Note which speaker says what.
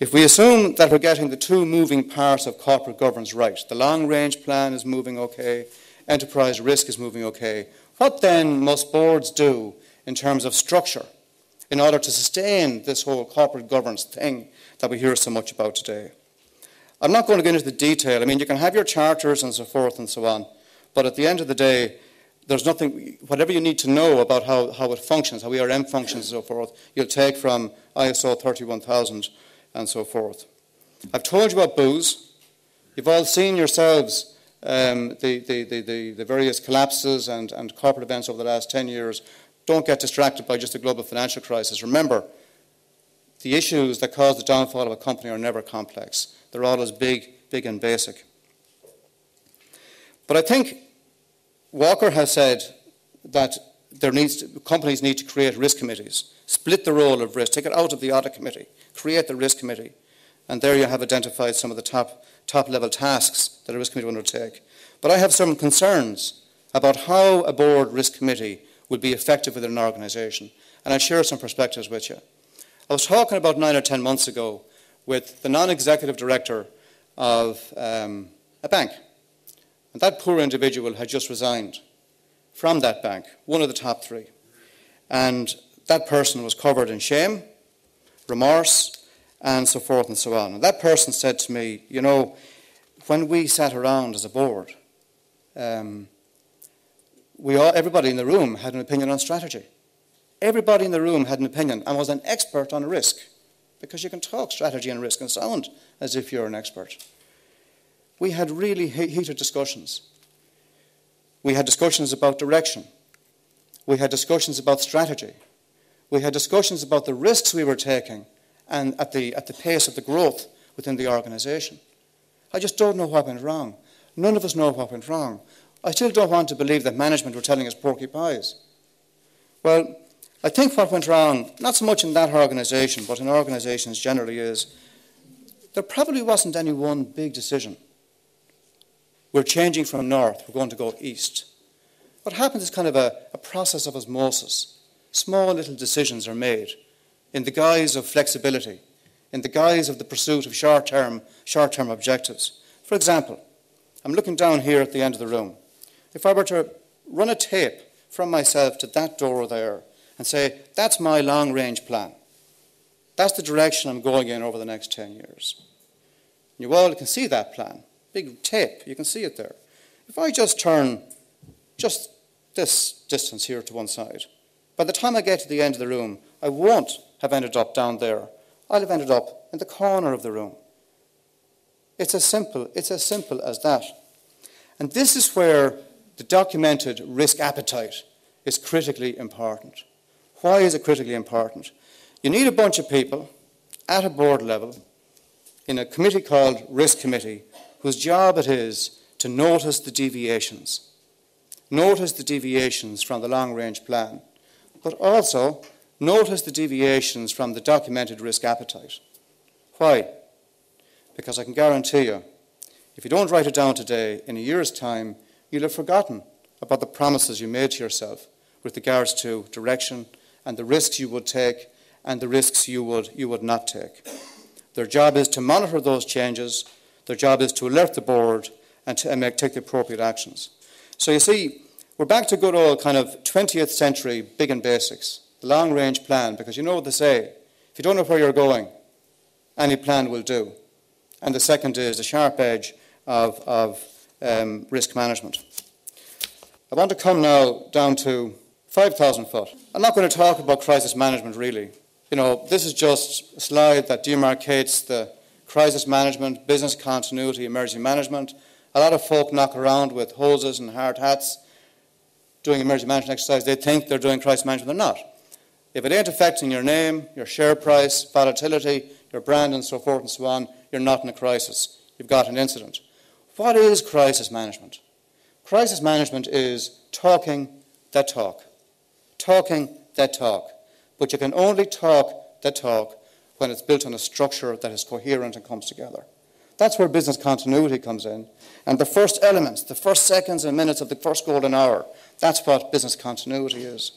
Speaker 1: If we assume that we're getting the two moving parts of corporate governance right, the long-range plan is moving okay, enterprise risk is moving okay, what then must boards do in terms of structure in order to sustain this whole corporate governance thing that we hear so much about today? I'm not going to get into the detail. I mean, you can have your charters and so forth and so on, but at the end of the day, there's nothing, whatever you need to know about how it functions, how ERM functions and so forth, you'll take from ISO 31000 and so forth. I've told you about booze. You've all seen yourselves the various collapses and corporate events over the last 10 years. Don't get distracted by just the global financial crisis. Remember, the issues that cause the downfall of a company are never complex. They're always big and basic. But I think Walker has said that companies need to create risk committees, split the role of risk, take it out of the audit committee, create the risk committee. And there you have identified some of the top level tasks that a risk committee will undertake. But I have some concerns about how a board risk committee would be effective within an organisation. And I'll share some perspectives with you. I was talking about 9 or 10 months ago with the non-executive director of a bank. And that poor individual had just resigned from that bank, one of the top three. And that person was covered in shame, remorse, and so forth and so on. And that person said to me, you know, when we sat around as a board, everybody in the room had an opinion on strategy. Everybody in the room had an opinion and was an expert on risk, because you can talk strategy and risk and sound as if you're an expert. We had really heated discussions. We had discussions about direction. We had discussions about strategy. We had discussions about the risks we were taking and at the pace of the growth within the organisation. I just don't know what went wrong. None of us know what went wrong. I still don't want to believe that management were telling us porky pies. Well, I think what went wrong, not so much in that organisation, but in organisations generally, is there probably wasn't any one big decision. We're changing from north, we're going to go east. What happens is kind of a process of osmosis. Small little decisions are made in the guise of flexibility, in the guise of the pursuit of short-term objectives. For example, I'm looking down here at the end of the room. If I were to run a tape from myself to that door there and say, that's my long-range plan. That's the direction I'm going in over the next 10 years. You all can see that plan. Big tape, you can see it there. If I just turn just this distance here to one side, by the time I get to the end of the room, I won't have ended up down there. I'll have ended up in the corner of the room. It's as simple as that. And this is where the documented risk appetite is critically important. Why is it critically important? You need a bunch of people at a board level in a committee called Risk Committee, whose job it is to notice the deviations. Notice the deviations from the long-range plan, but also notice the deviations from the documented risk appetite. Why? Because I can guarantee you, if you don't write it down today, in a year's time, you'll have forgotten about the promises you made to yourself with regards to direction and the risks you would take and the risks you would not take. Their job is to monitor those changes. Their job is to alert the board and to take the appropriate actions. So you see, we're back to good old kind of 20th century big and basics, the long-range plan, because you know what they say, if you don't know where you're going, any plan will do. And the second is the sharp edge of risk management. I want to come now down to 5,000 foot. I'm not going to talk about crisis management really. You know, this is just a slide that demarcates the crisis management, business continuity, emergency management. A lot of folk knock around with hoses and hard hats doing emergency management exercise. They think they're doing crisis management. They're not. If it ain't affecting your name, your share price, volatility, your brand and so forth and so on, you're not in a crisis. You've got an incident. What is crisis management? Crisis management is talking that talk. Talking that talk. But you can only talk that talk when it's built on a structure that is coherent and comes together. That's where business continuity comes in. And the first elements, the first seconds and minutes of the first golden hour, that's what business continuity is.